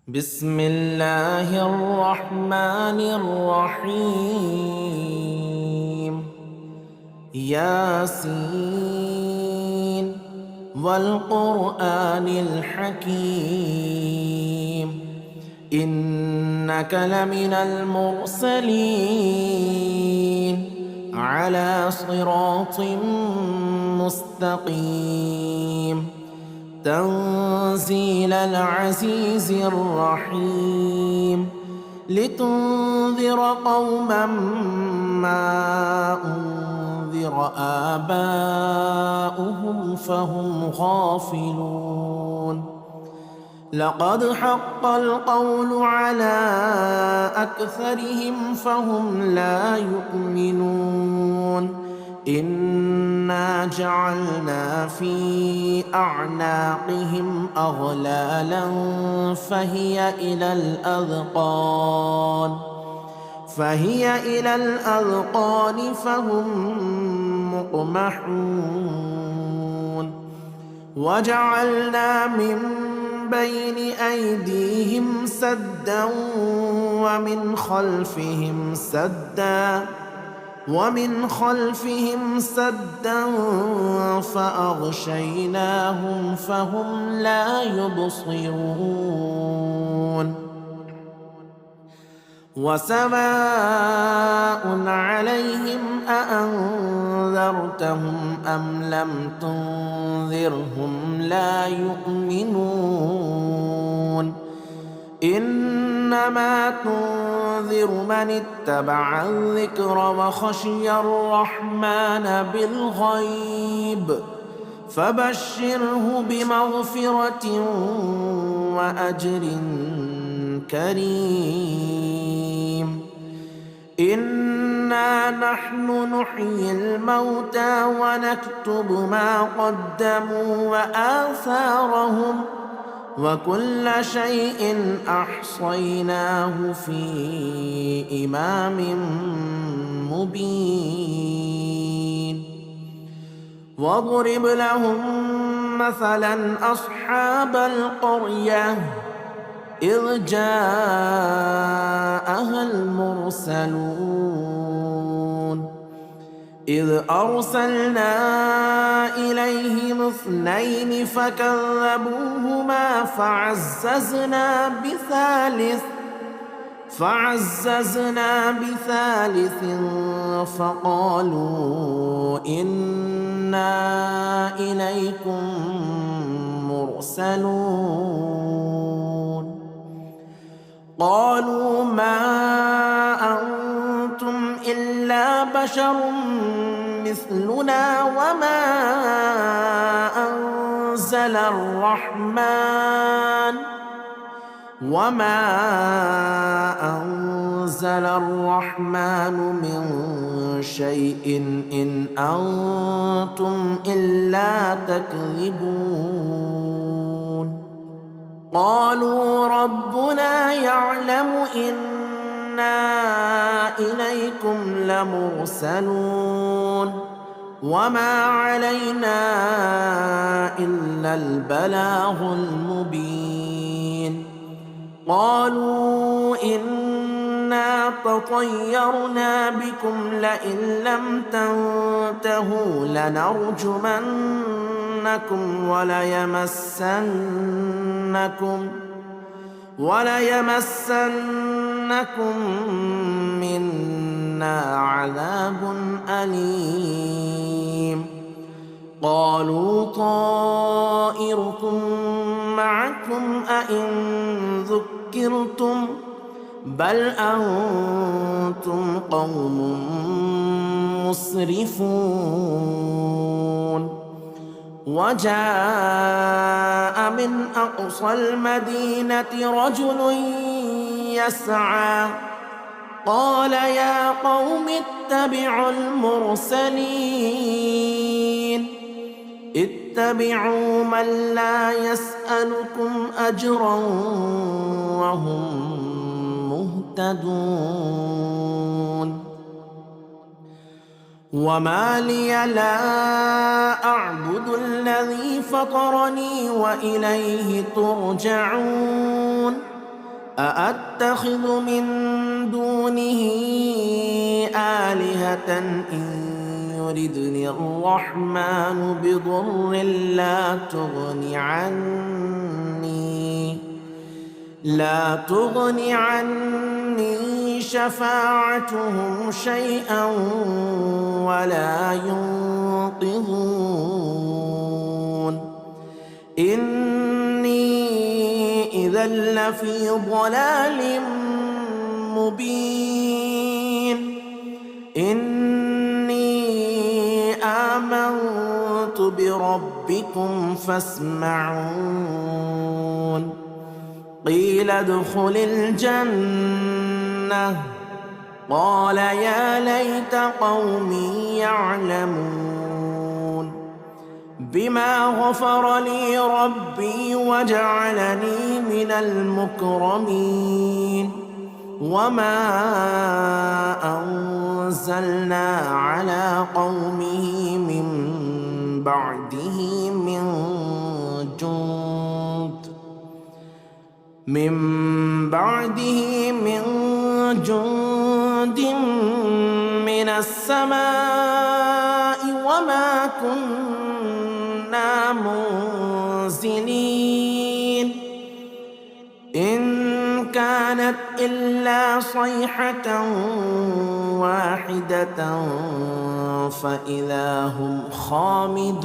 بسم الله الرحمن الرحيم. ياسين والقرآن الحكيم إنك لمن المرسلين على صراط مستقيم تنزيل العزيز الرحيم لتنذر قوما ما أنذر آباؤهم فهم غافلون. لقد حق القول على أكثرهم فهم لا يؤمنون. إنا جعلنا في أعناقهم أغلالا فهي إلى الأذقان فهم مقمحون. وجعلنا من بين أيديهم سدا ومن خلفهم سدا فأغشيناهم فهم لا يبصرون. وسواء عليهم أأنذرتهم أم لم تنذرهم لا يؤمنون. إنما تنذر من اتبع الذكر وخشي الرحمن بالغيب فبشره بمغفرة وأجر كريم. إنا نحن نحيي الموتى ونكتب ما قدموا وآثارهم وكل شيء أحصيناه في إمام مبين. واضرب لهم مثلا أصحاب القرية إذ جاءها المرسلون إذ أرسلنا إليهم 2 فكذبوهما فعززنا بثالث فقالوا إنا إليكم مرسلون. قالوا ما أنتم إلا بشر مثلنا وما أنزل الرحمن من شيء إن أنتم إلا تكذبون. قالوا ربنا يعلم إنا إليكم لمرسلون وما علينا إلا البلاغ المبين. قالوا إنا تطيرنا بكم لئن لم تنتهوا لنرجمنكم وليمسنكم منا عذاب أليم. قالوا طائركم معكم أئن ذكرتم بل أنتم قوم مسرفون. وجاء من أقصى المدينة رجل يسعى قال يا قوم اتبعوا المرسلين اتبعوا من لا يسألكم أجرا وهم مهتدون. وما لي لا أعبد الذي فطرني وإليه ترجعون. أأتخذ من دونه آلهة إن يردني الرحمن بضر لا تغن عني شفاعتهم شيئا ولا ينقذون إني إذا لفي ضلال مبين إني آمنت بربكم فاسمعون قيل ادخل الجنة قال يا ليت قومي يعلمون بما غفر لي ربي وجعلني من المكرمين وما أنزلنا على قومه من بعده من جند من السماء وما كنا منزلين إن كانت إلا صيحة واحدة فإذا هم خامدون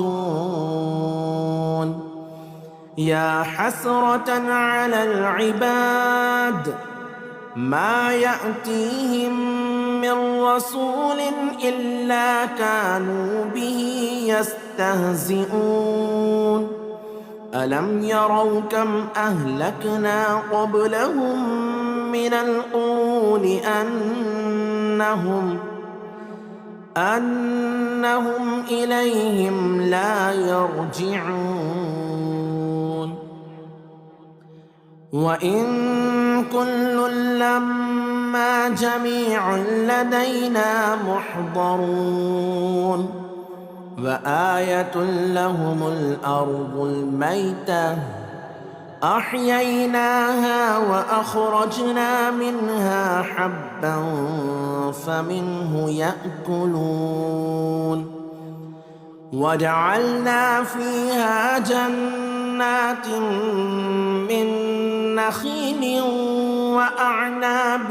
يا حسرة على العباد ما يأتيهم من رسول إلا كانوا به يستهزئون ألم يروا كم أهلكنا قبلهم من القرون أنهم إليهم لا يرجعون وإن كل لما جميع لدينا محضرون وآية لهم الأرض الميتة أحييناها وأخرجنا منها حبا فمنه يأكلون وجعلنا فيها جنات من نخيل وأعناب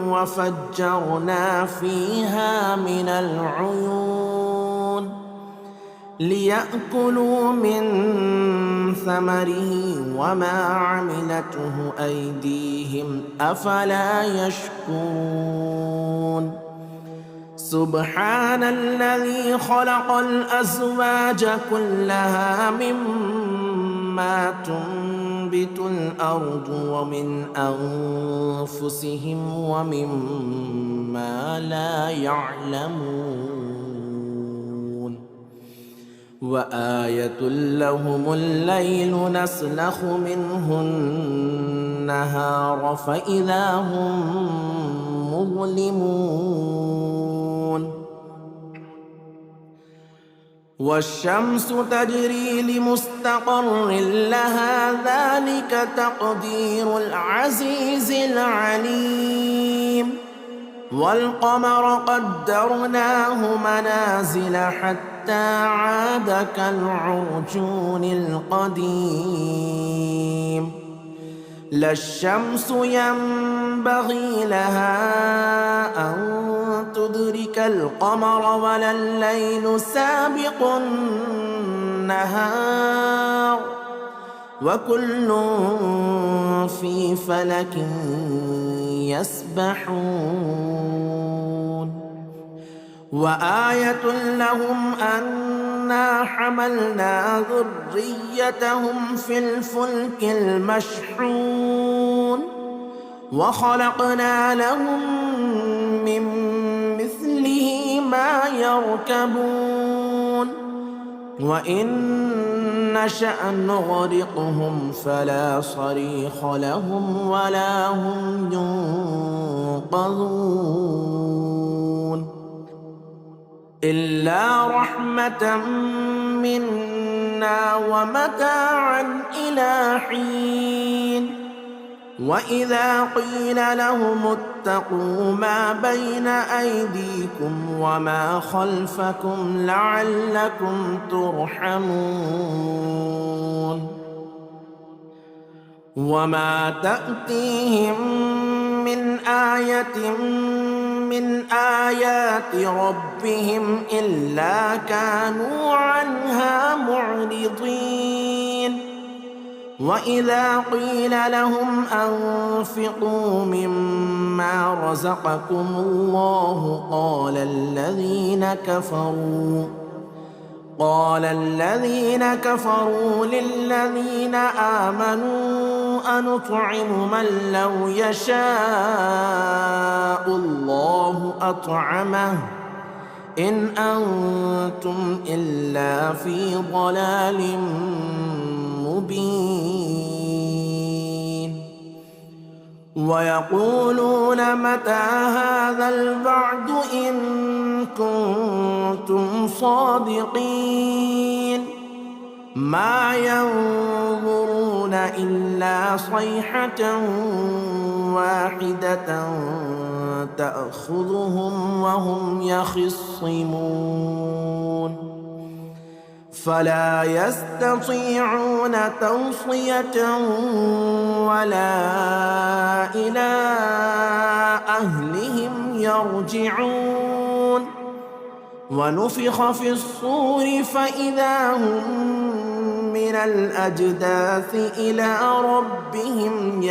وفجرنا فيها من العيون ليأكلوا من ثمره وما عملته أيديهم أفلا يشكرون سبحان الذي خلق الأزواج كلها مما تنبت الأرض ومن أنفسهم ومما لا يعلمون وآية لهم الليل نسلخ منه النهار فإذا هم مظلمون والشمس تجري لمستقر لها ذلك تقدير العزيز العليم والقمر قدرناه منازل حتى عاد كالعرجون القديم لا الشمس ينبغي لها أن تدرك القمر ولا الليل سابق النهار وكل في فلك يسبحون وآية لهم أنا حملنا ذريتهم في الفلك المشحون وخلقنا لهم من مثله ما يركبون وإن نشأ نغرقهم فلا صريخ لهم ولا هم ينقذون إلا رحمة منا ومتاعا إلى حين وإذا قيل لهم اتقوا ما بين أيديكم وما خلفكم لعلكم ترحمون وما تأتيهم من آية من آيات ربهم إلا كانوا عنها معرضين وإذا قيل لهم أنفقوا مما رزقكم الله قال الذين كفروا للذين آمنوا أنطعم من لو يشاء الله أطعمه إن أنتم إلا في ضلال مبين ويقولون متى هذا الوعد إن كنتم صادقين ما ينظرون إلا صيحة واحدة تأخذهم وهم يخصمون فلا يستطيعون توصية ولا إلى أهلهم يرجعون ونفخ في الصور فإذا هم من الأجداث إلى ربهم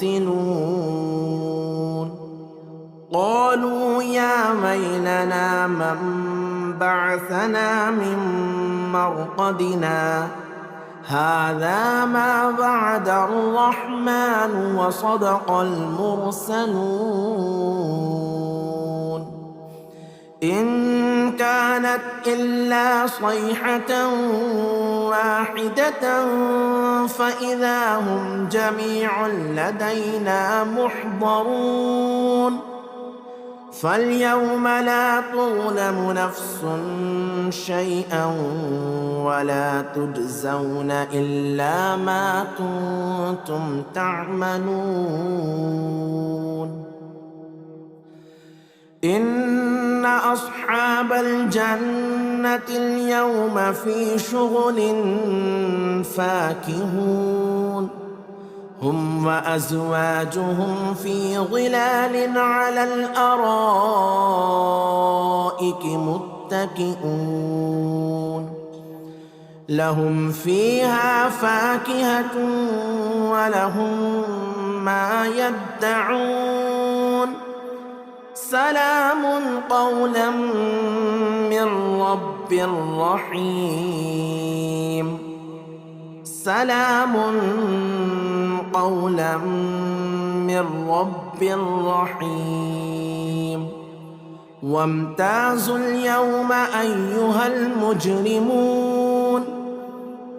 ينسلون قالوا يا ويلنا من بعثنا من مرقدنا هذا ما وعد الرحمن وصدق المرسلون إن كانت إلا صيحة واحدة فإذا هم جميع لدينا محضرون فاليوم لا تظلم نفس شيئا ولا تجزون إلا ما كنتم تعملون إن أصحاب الجنة اليوم في شغل فاكهون هم وأزواجهم في ظلال على الأرائك متكئون لهم فيها فاكهة ولهم ما يدعون سلام قولا من رب رحيم سلام قولا من رب رحيم وامتازوا اليوم أيها المجرمون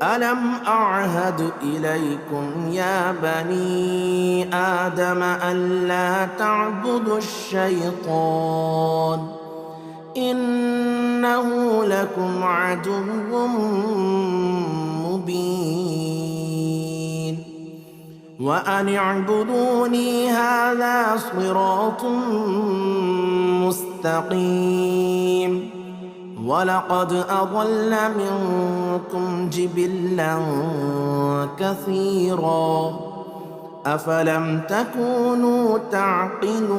ألم أعهد إليكم يا بني آدم ألا تعبدوا الشيطان إنه لكم عدو مبين وأن اعبدوني هذا صراط مستقيم ولقد أضل منكم جبلا كثيرا أفلم تكونوا تعقلون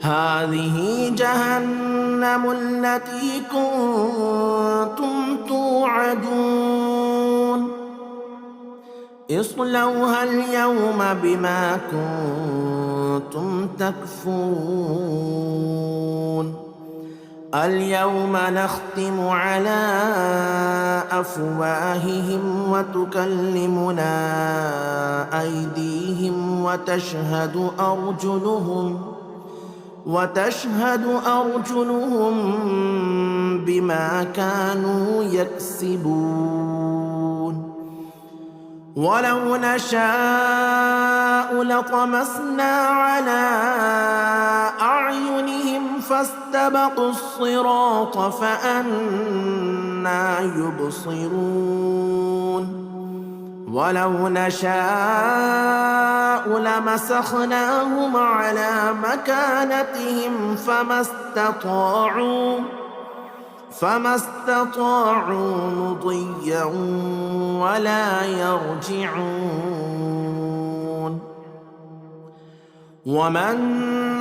هذه جهنم التي كنتم توعدون اصلوها اليوم بما كنتم تكفرون اليوم نختم على أفواههم وتكلمنا أيديهم وتشهد أرجلهم بما كانوا يكسبون ولو نشاء لطمسنا على أعينهم فاستبقوا الصراط فأنى يبصرون ولو نشاء لمسخناهم على مكانتهم فما استطاعوا مضيا ولا يرجعون. ومن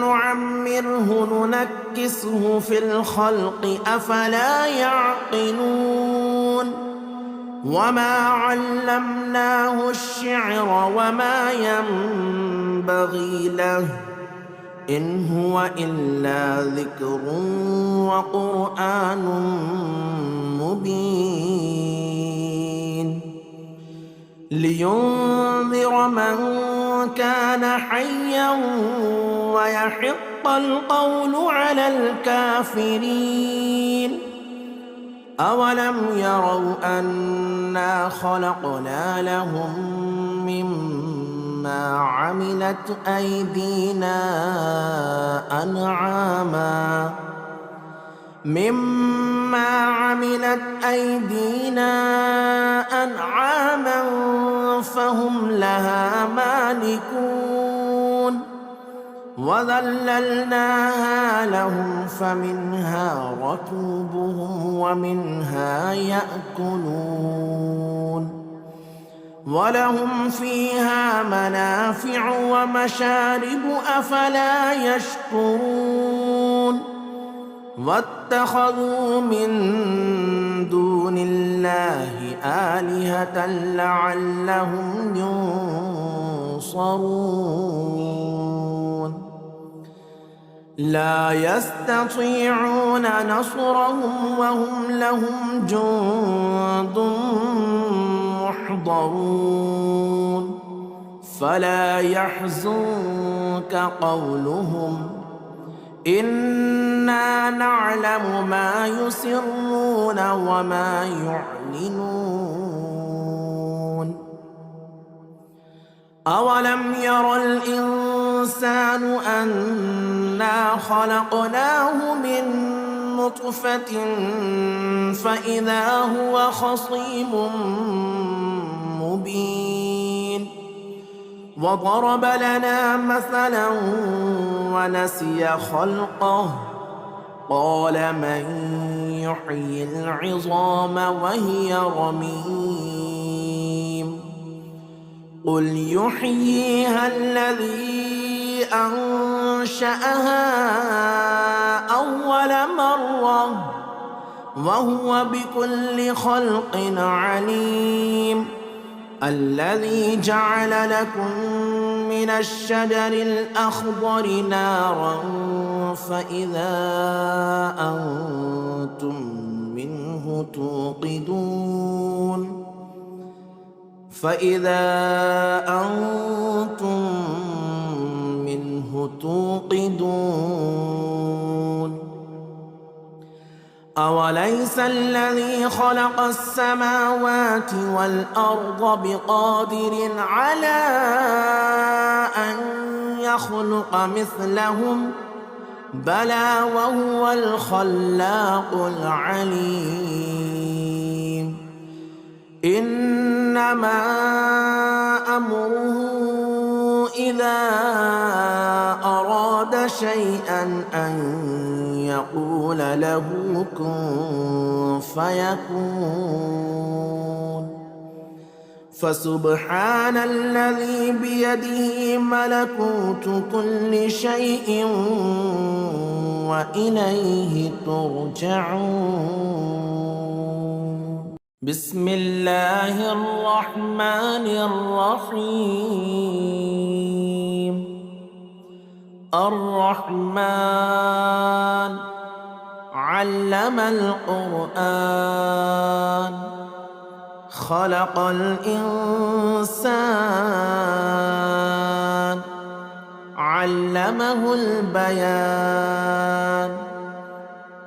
نعمره ننكسه في الخلق أفلا يعقلون. وما علمناه الشعر وما ينبغي له إن هو إلا ذكر وقرآن مبين لينذر من كان حيا ويحق القول على الكافرين. أولم يروا أنا خلقنا لهم مما عملت أيدينا أنعاما فهم لها مالكون. وذللناها لهم فمنها ركوبهم ومنها يأكلون ولهم فيها منافع ومشارب أفلا يشكرون. واتخذوا من دون الله آلهة لعلهم ينصرون. لا يستطيعون نصرهم وهم لهم جند محضرون. فلا يحزنك قولهم إنا نعلم ما يسرون وما يعلنون. أولم ير الإنسان أنا خلقناه من نطفة فإذا هو خصيم مبين. وضرب لنا مثلا ونسي خلقه قال من يحيي العظام وهي رميم. قل يحييها الذي أنشأها أول مرة وهو بكل خلق عليم. الذي جعل لكم من الشجر الأخضر نارا فإذا أنتم منه توقدون. أوليس الذي خلق السماوات والأرض بقادر على أن يخلق مثلهم بلى وهو الخلاق العليم. إنما أمره إذا أراد شيئا أن يقول له كن فيكون. فسبحان الذي بيده ملكوت كل شيء وإليه ترجعون. بسم الله الرحمن الرحيم. الرحمن علم القرآن خلق الإنسان علمه البيان.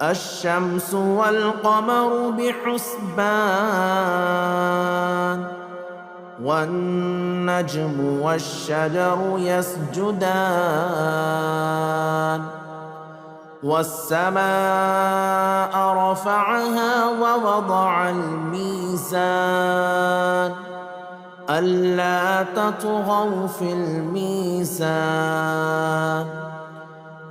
الشمس والقمر بحسبان والنجم والشجر يسجدان. والسماء رفعها ووضع الميزان ألا تطغوا في الميزان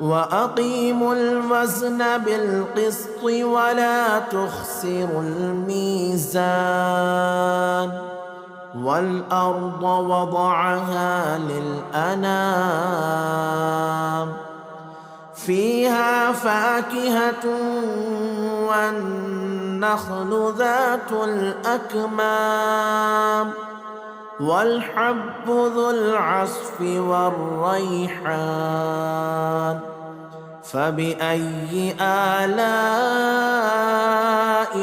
وأقيموا الوزن بالقسط ولا تخسروا الميزان والأرض وضعها للأنام فيها فاكهة والنخل ذات الأكمام والحب ذو العصف والريحان فبأي آلاء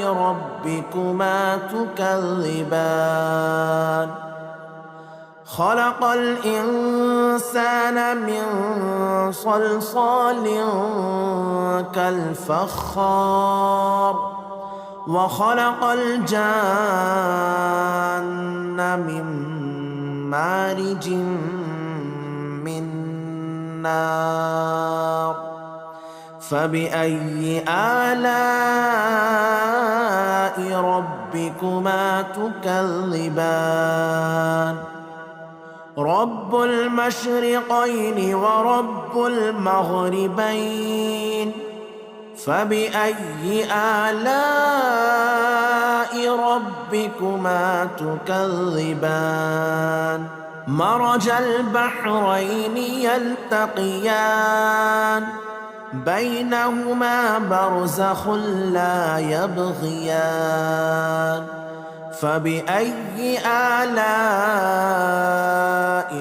ربكما تكذبان خلق الإنسان من صلصال كالفخار وخلق الجان من مارج من نار فبأي آلاء ربكما تكذبان رب المشرقين ورب المغربين فبأي آلاء ربكما تكذبان مرج البحرين يلتقيان بينهما برزخ لا يبغيان فبأي آلاء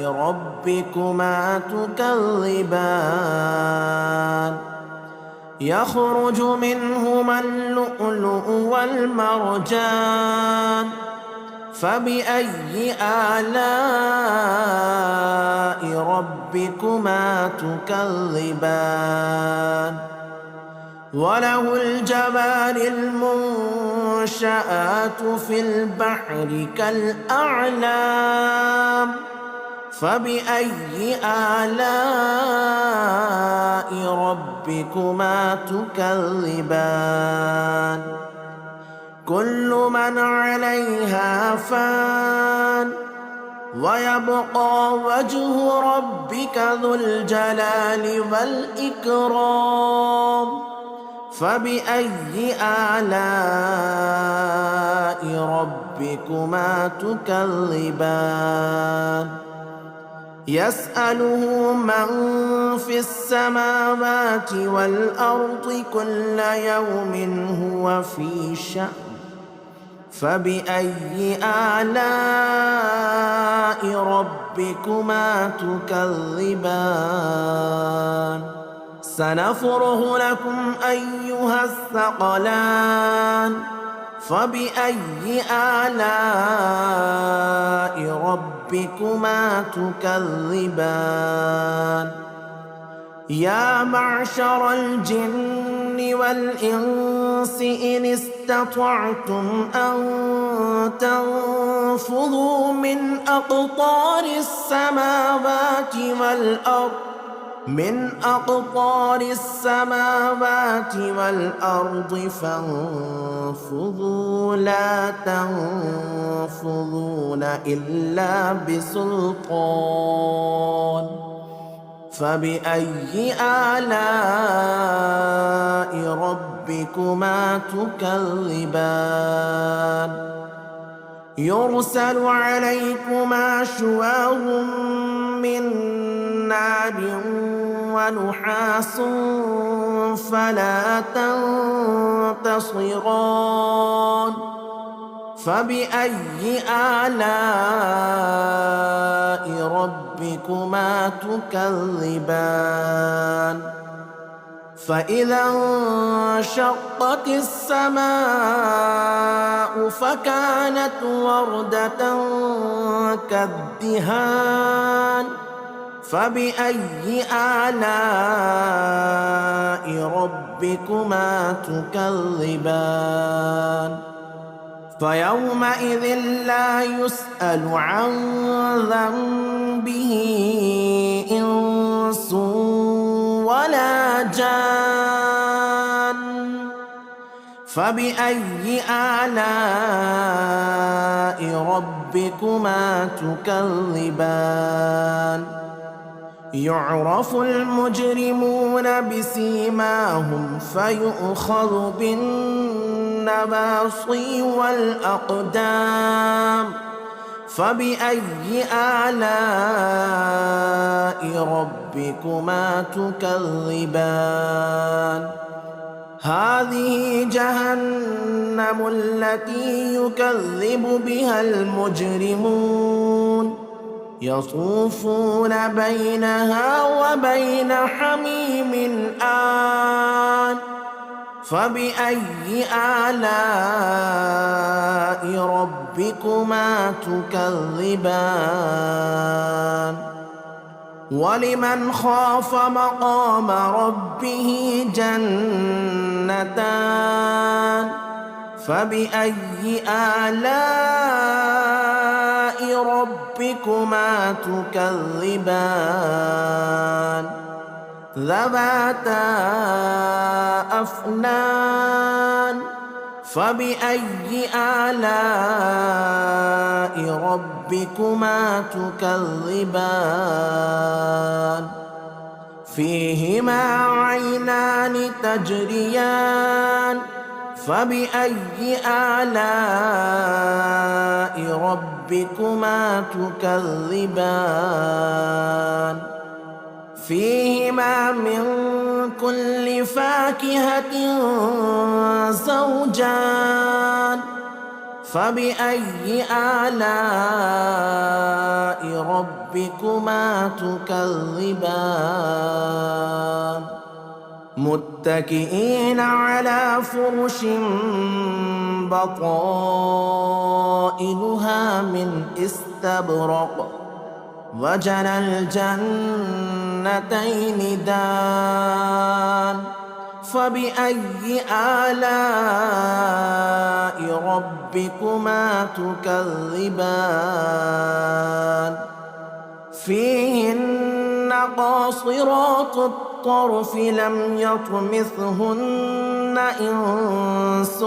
ربكما تكذبان يخرج منهما اللؤلؤ والمرجان فبأي آلاء ربكما تكذبان وله الجوار المنشآت في البحر كالأعلام فبأي آلاء ربكما تكذبان كل من عليها فان ويبقى وجه ربك ذو الجلال والإكرام فبأي آلاء ربكما تكذبان يسأله من في السماوات والأرض كل يوم هو في شأن فبأي آلاء ربكما تكذبان سنفرغ لكم أيها الثقلان فبأي آلاء ربكما تكذبان يا معشر الجن والإنس إن استطعتم أن تنفذوا من أقطار السماوات والأرض فانفذوا لا تنفذون إلا بسلطان فبأي آلاء ربكما تكذبان يرسل عليكما شواظ من نار ونحاس فلا تنتصران فبأي آلاء ربكما تكذبان فإذا انشقت السماء فكانت وردة كالدهان فبأي آلاء ربكما تكذبان فيومئذ لا يسأل عن ذنبه إنس ولا جان فبأي آلاء ربكما ربكما تكذبان يعرف المجرمون بسيماهم فيؤخذ بالنواصي والأقدام فبأي آلاء ربكما تكذبان هذه جهنم التي يكذب بها المجرمون يطوفون بينها وبين حميم آن فبأي آلاء ربكما تكذبان ولمن خاف مقام ربه جنتان فبأي آلاء ربكما تكذبان ذواتا أفنان فبأي آلاء ربكما تكذبان فيهما عينان تجريان فبأي آلاء ربكما تكذبان فيهما من كل فاكهة زوجان فبأي آلاء ربكما تكذبان متكئين على فرش بطائنها من استبرق وجنى الجنتين دان فبأي آلاء ربكما تكذبان فيهن قاصرات الطرف لم يطمثهن إنس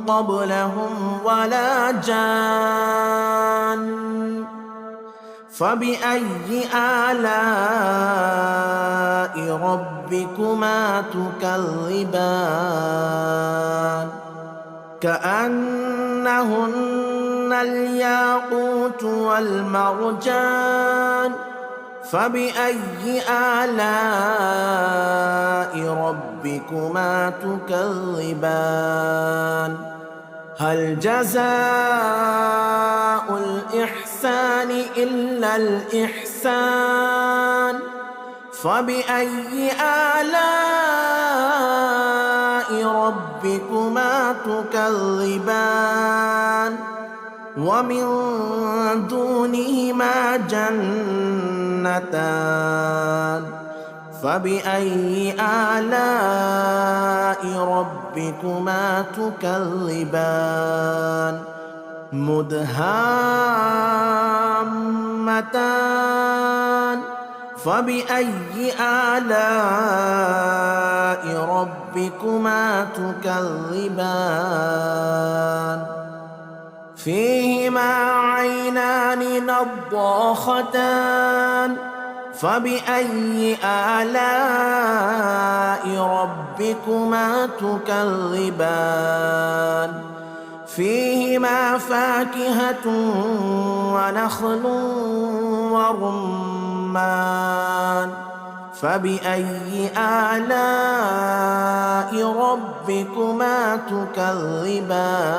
قبلهم ولا جان فبأي آلاء ربكما تكذبان كأنهن الياقوت والمرجان فبأي آلاء ربكما تكذبان هل جزاء الإحسان إلا الإحسان فبأي آلاء ربكما تكذبان ومن دونهما جنتان فبأي آلاء ربكما تكذبان مدهامتان فبأي آلاء ربكما تكذبان فيهما عينان نضاختان فبأي آلاء ربكما تكذبان فيهما فاكهة ونخل ورمان فبأي آلاء ربكما تكذبان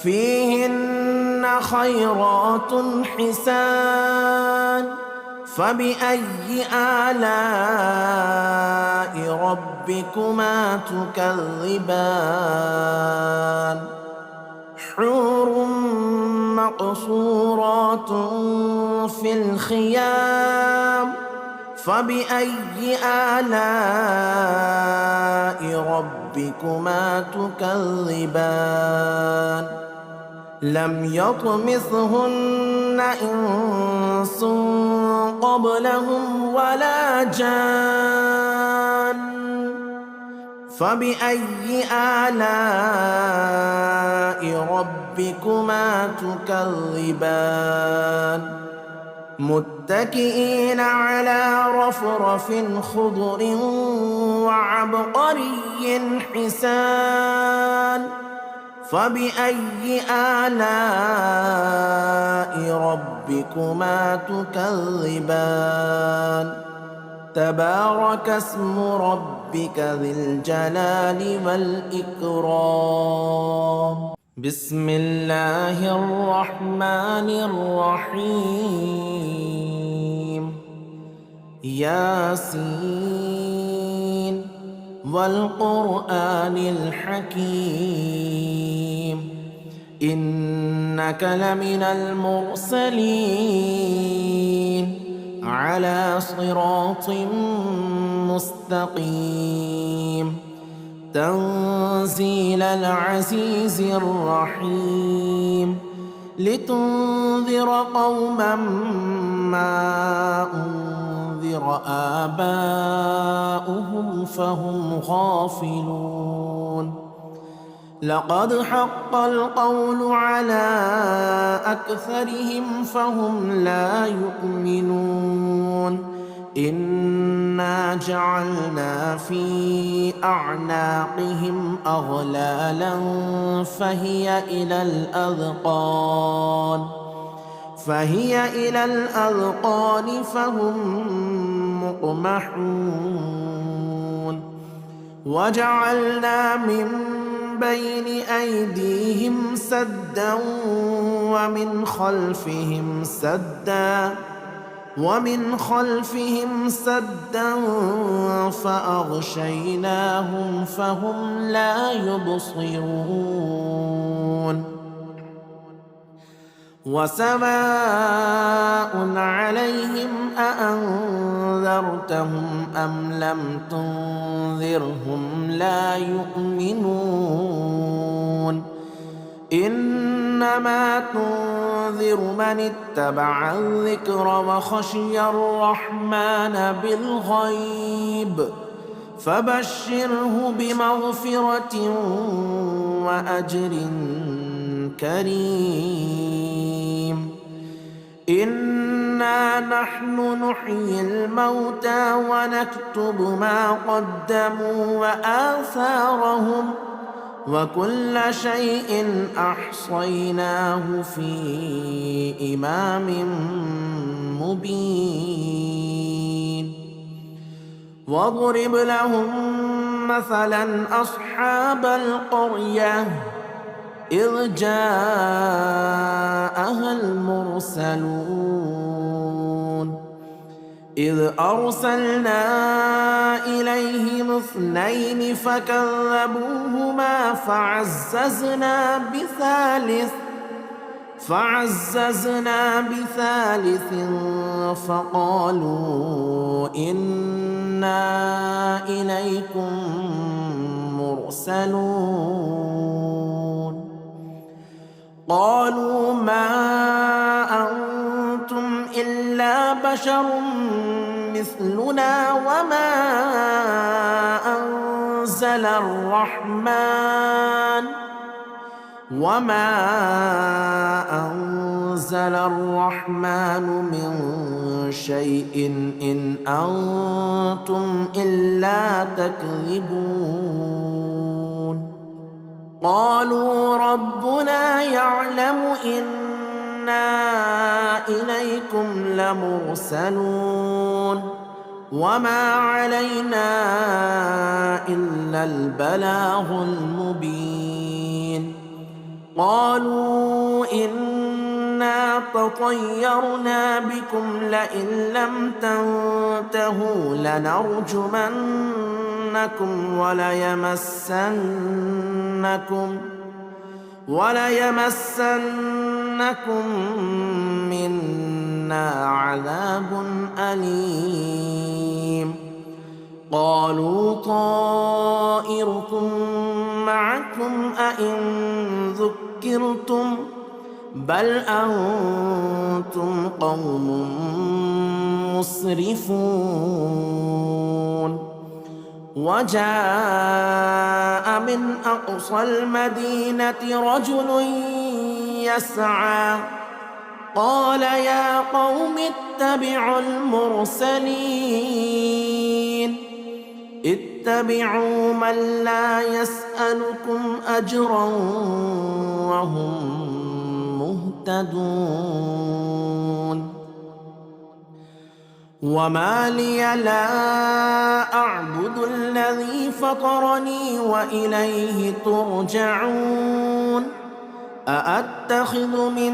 فيهن خيرات حسان فبأي آلاء ربكما تكذبان حور مقصورات في الخيام فبأي آلاء ربكما تكذبان لم يطمثهن إنس قبلهم ولا جان فبأي آلاء ربكما تكذبان متكئين على رفرف خضر وعبقري حسان فبأي آلاء ربكما تكذبان تبارك اسم ربك ذي الجلال والإكرام بسم الله الرحمن الرحيم ياسين والقرآن الحكيم إنك لمن المرسلين على صراط مستقيم تنزيل العزيز الرحيم لتنذر قوما ما أنذر آباؤهم فهم غافلون لقد حق القول على أكثرهم فهم لا يؤمنون إنا جعلنا في أعناقهم أغلالا فهي إلى الأذقان فهم مقمحون وجعلنا من بين أيديهم سدا ومن خلفهم سدا فأغشيناهم فهم لا يبصرون وسواء عليهم أأنذرتهم أم لم تنذرهم لا يؤمنون إنما تنذر من اتبع الذكر وخشي الرحمن بالغيب فبشره بمغفرة وأجر كريم إنا نحن نحيي الموتى ونكتب ما قدموا وآثارهم وكل شيء أحصيناه في إمام مبين واضرب لهم مثلا أصحاب القرية إذ جاءها المرسلون إذ أرسلنا إليهم 2 فكذبوهما فعززنا بثالث فقالوا إنا إليكم مرسلون قالوا ما أنتم إلا بشر مثلنا وما أنزل الرحمن من شيء إن أنتم إلا تكذبون قالوا ربنا يعلم إنا إليكم لمرسلون وما علينا إلا البلاغ المبين قالوا إنا تطيرنا بكم لئن لم تنتهوا لنرجمنكم وليمسنكم منا عذاب أليم قالوا طائركم معكم أئن ذكرتم بل أنتم قوم مسرفون وجاء من أقصى المدينة رجل يسعى قال يا قوم اتبعوا المرسلين اتبعوا من لا يسألكم أجرا وهم مهتدون وما لي لا أعبد الذي فطرني وإليه ترجعون أأتخذ من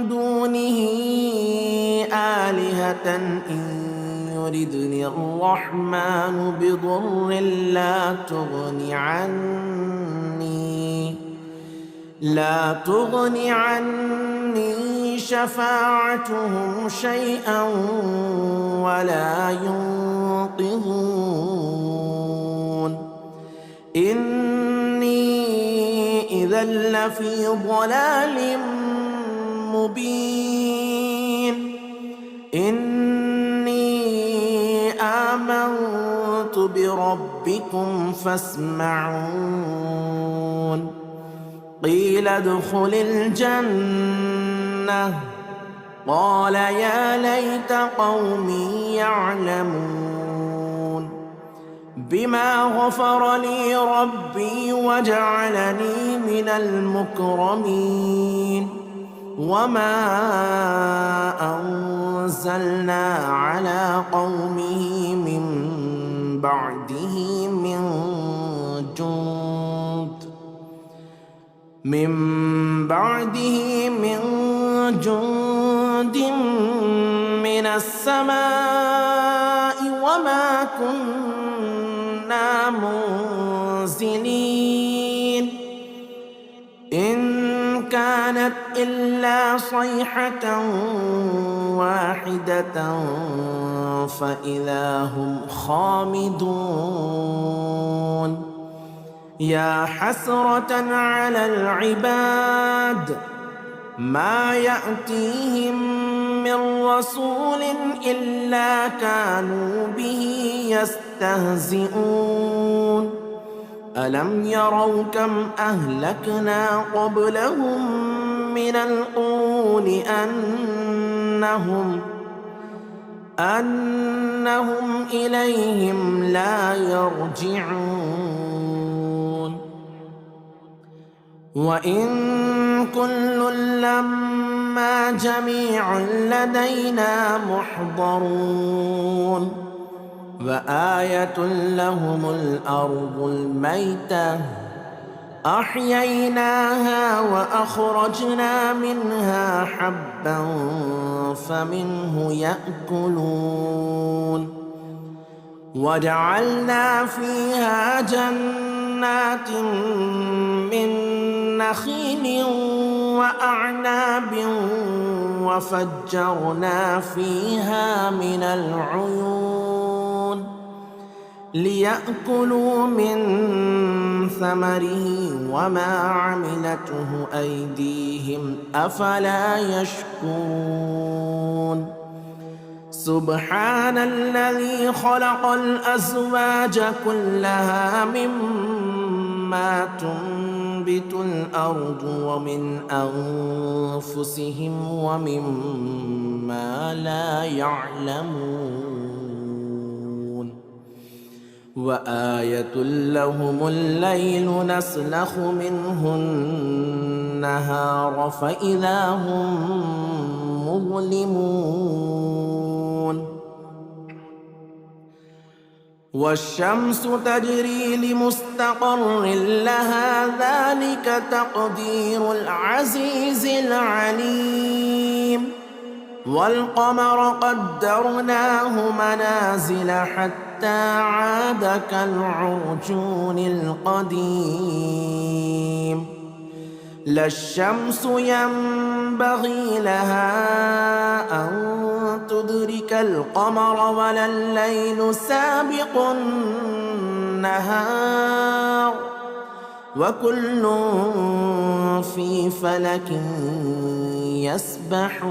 دونه آلهة إن يردني الرحمن بضر لا تغني عني شفاعتهم شيئا ولا ينقذون إني إذا لفي ضلال مبين إني آمنت بربكم فاسمعون قيل ادخل الجنة قال يا ليت قومي يعلمون بما غفر لي ربي وجعلني من المكرمين وما أنزلنا على قومه من بعده من جند من السماء وما كنا منزلين إن كانت إلا صيحة واحدة فإذا هم خامدون يا حسرة على العباد ما يأتيهم من رسول إلا كانوا به يستهزئون ألم يروا كم أهلكنا قبلهم من القرون أنهم إليهم لا يرجعون وإن كل لما جميع لدينا محضرون وآية لهم الأرض الميتة أحييناها وأخرجنا منها حبا فمنه يأكلون وجعلنا فيها جنات من نخيل وأعناب وفجرنا فيها من العيون ليأكلوا من ثمره وما عملته أيديهم أفلا يشكرون سبحان الذي خلق الأزواج كلها مما تنبت الأرض ومن أنفسهم ومما لا يعلمون وآية لهم الليل نسلخ منه النهار فإذا هم مظلمون والشمس تجري لمستقر لها ذلك تقدير العزيز العليم والقمر قدرناه منازل حتى عاد كالعرجون القديم لا الشمس ينبغي لها أن تدرك القمر ولا الليل سابق النهار وكل في فلك يسبحون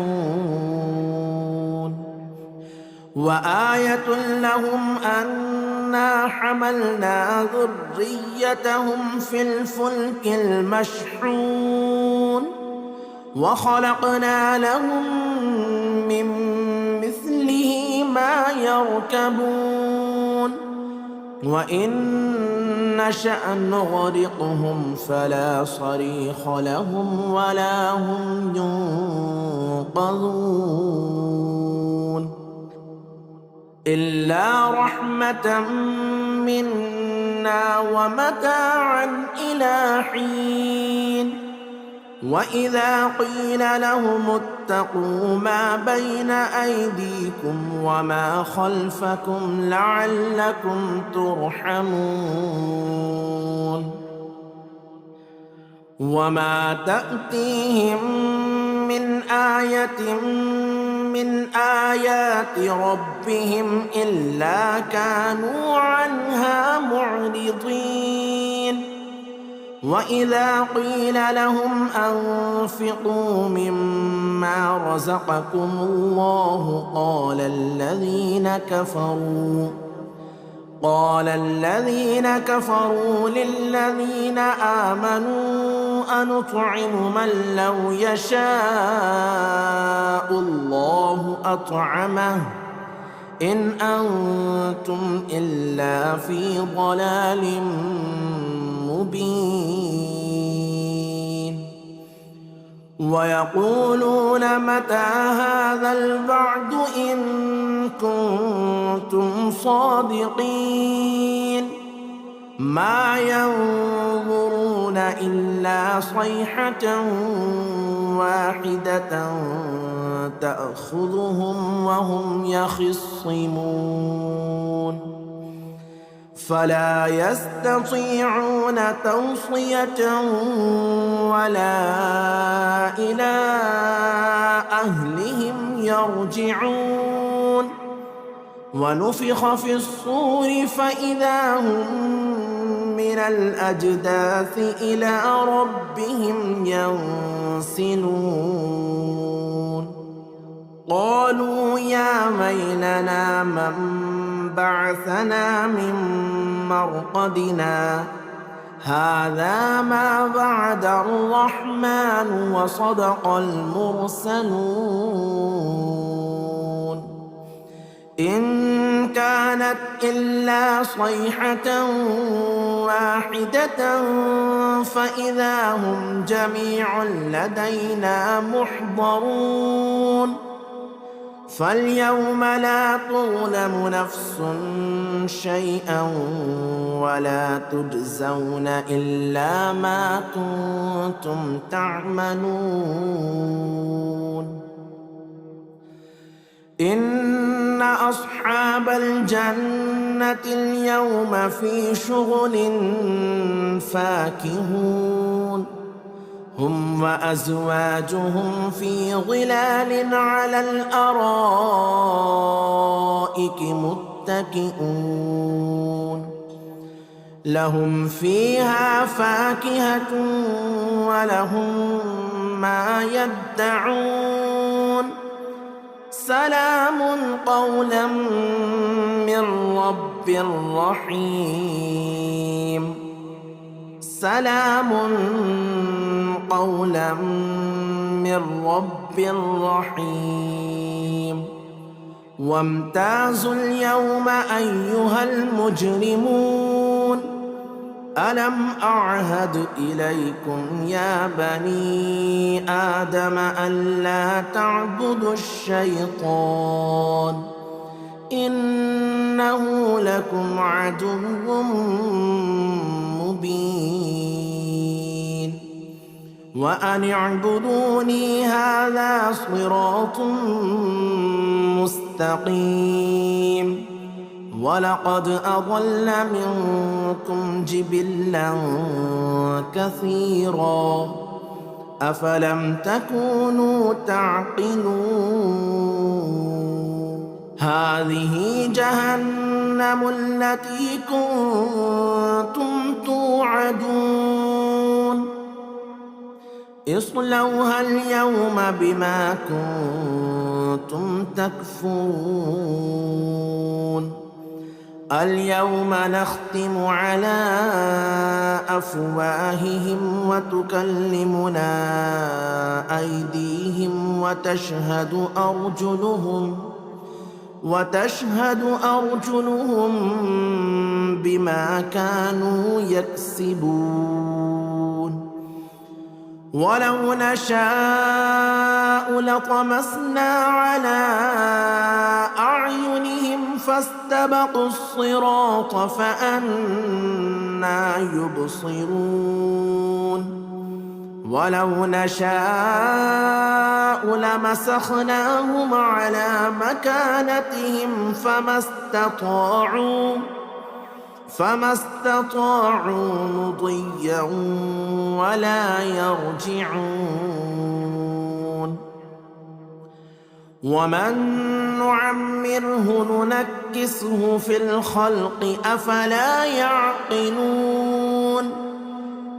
وآية لهم أنا حملنا ذريتهم في الفلك المشحون وخلقنا لهم من مثله ما يركبون وإن نشأ نغرقهم فلا صريخ لهم ولا هم ينقذون إلا رحمة منا ومتاعا إلى حين وإذا قيل لهم اتقوا ما بين أيديكم وما خلفكم لعلكم ترحمون وما تأتيهم من آية من آيات ربهم إلا كانوا عنها معرضين وإذا قيل لهم أنفقوا مما رزقكم الله قال الذين كفروا للذين آمنوا أنطعم من لو يشاء الله أطعمه إن أنتم إلا في ضلال مبين ويقولون متى هذا الوعد إن كنتم صادقين ما ينظرون إلا صيحة واحدة تأخذهم وهم يخصمون فلا يستطيعون توصية ولا إلى أهلهم يرجعون ونفخ في الصور فإذا هم من الأجداث إلى ربهم ينسلون قالوا يا ويلنا من بعثنا من مرقدنا هذا ما وعد الرحمن وصدق المرسلون إن كانت إلا صيحة واحدة فإذا هم جميع لدينا محضرون فاليوم لا تظلم نفس شيئا ولا تجزون إلا ما كنتم تعملون إن أصحاب الجنة اليوم في شغل فاكهون هم وأزواجهم في ظلال على الأرائك متكئون لهم فيها فاكهة ولهم ما يدعون سلام قولا من رب رحيم سلام قولا من رب رحيم وامتازوا اليوم أيها المجرمون ألم أعهد إليكم يا بني آدم ألا تعبدوا الشيطان إنه لكم عدو مبين وأن اعبدوني هذا صراط مستقيم ولقد أضل منكم جبلا كثيرا أفلم تكونوا تعقلون هذه جهنم التي كنتم توعدون اصلوها اليوم بما كنتم تكفرون اليوم نختم على أفواههم وتكلمنا أيديهم وتشهد أرجلهم بما كانوا يكسبون ولو نشاء لطمسنا على أعينهم فاستبقوا الصراط فأنى يبصرون ولو نشاء لمسخناهم على مكانتهم فما استطاعوا مضيا ولا يرجعون ومن نعمره ننكسه في الخلق أفلا يعقلون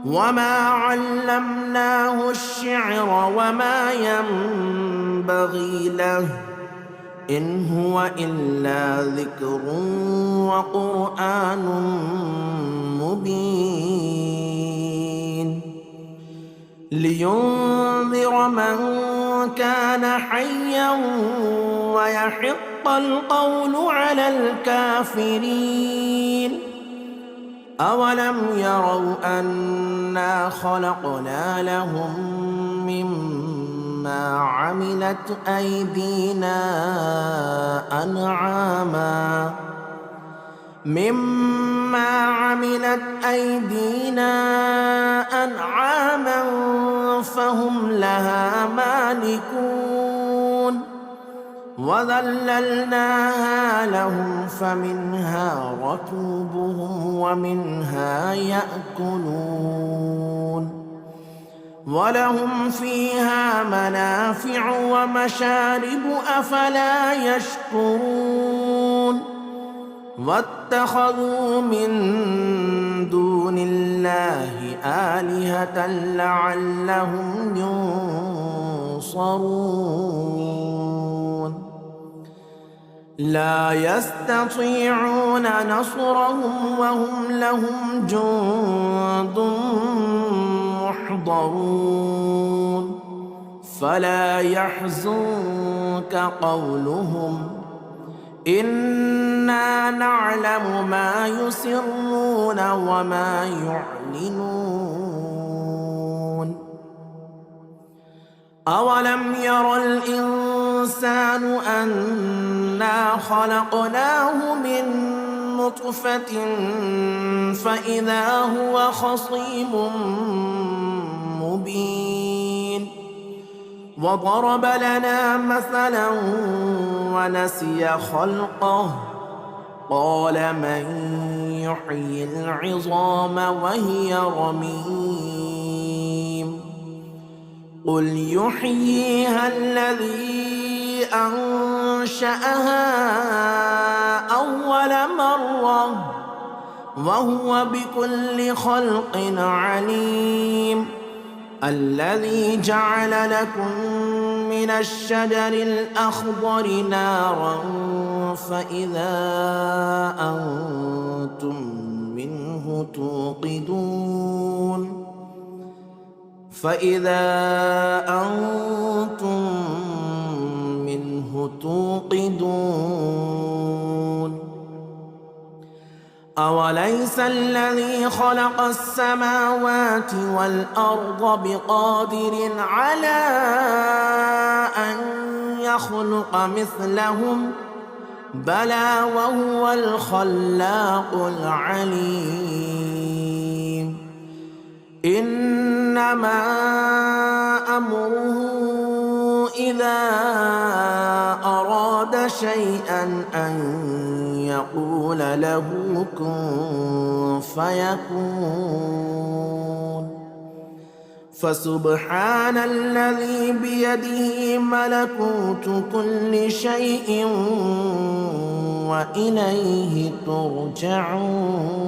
وما علمناه الشعر وما ينبغي له إن هو إلا ذكر وقرآن مبين لينذر من كان حيا ويحق القول على الكافرين أولم يروا أنا خلقنا لهم مما عملت أيدينا أنعاما فهم لها مالكون وذللناها لهم فمنها ركوبهم ومنها يأكلون ولهم فيها منافع ومشارب أفلا يشكرون واتخذوا من دون الله آلهة لعلهم ينصرون لا يستطيعون نصرهم وهم لهم جند محضرون فلا يحزنك قولهم إنا نعلم ما يسرون وما يعلنون أولم ير الإنسان أنا خلقناه من نطفة فإذا هو خصيم مبين وضرب لنا مثلا ونسي خلقه قال من يحيي العظام وهي رميم قل يحييها الذي أنشأها أول مرة وهو بكل خلق عليم الذي جعل لكم من الشجر الأخضر نارا فإذا أنتم منه توقدون أوليس الذي خلق السماوات والأرض بقادر على أن يخلق مثلهم بلى وهو الخلاق العليم إنما أمره إذا أراد شيئا أن يقول له كن فيكون فسبحان الذي بيده ملكوت كل شيء وإليه ترجعون.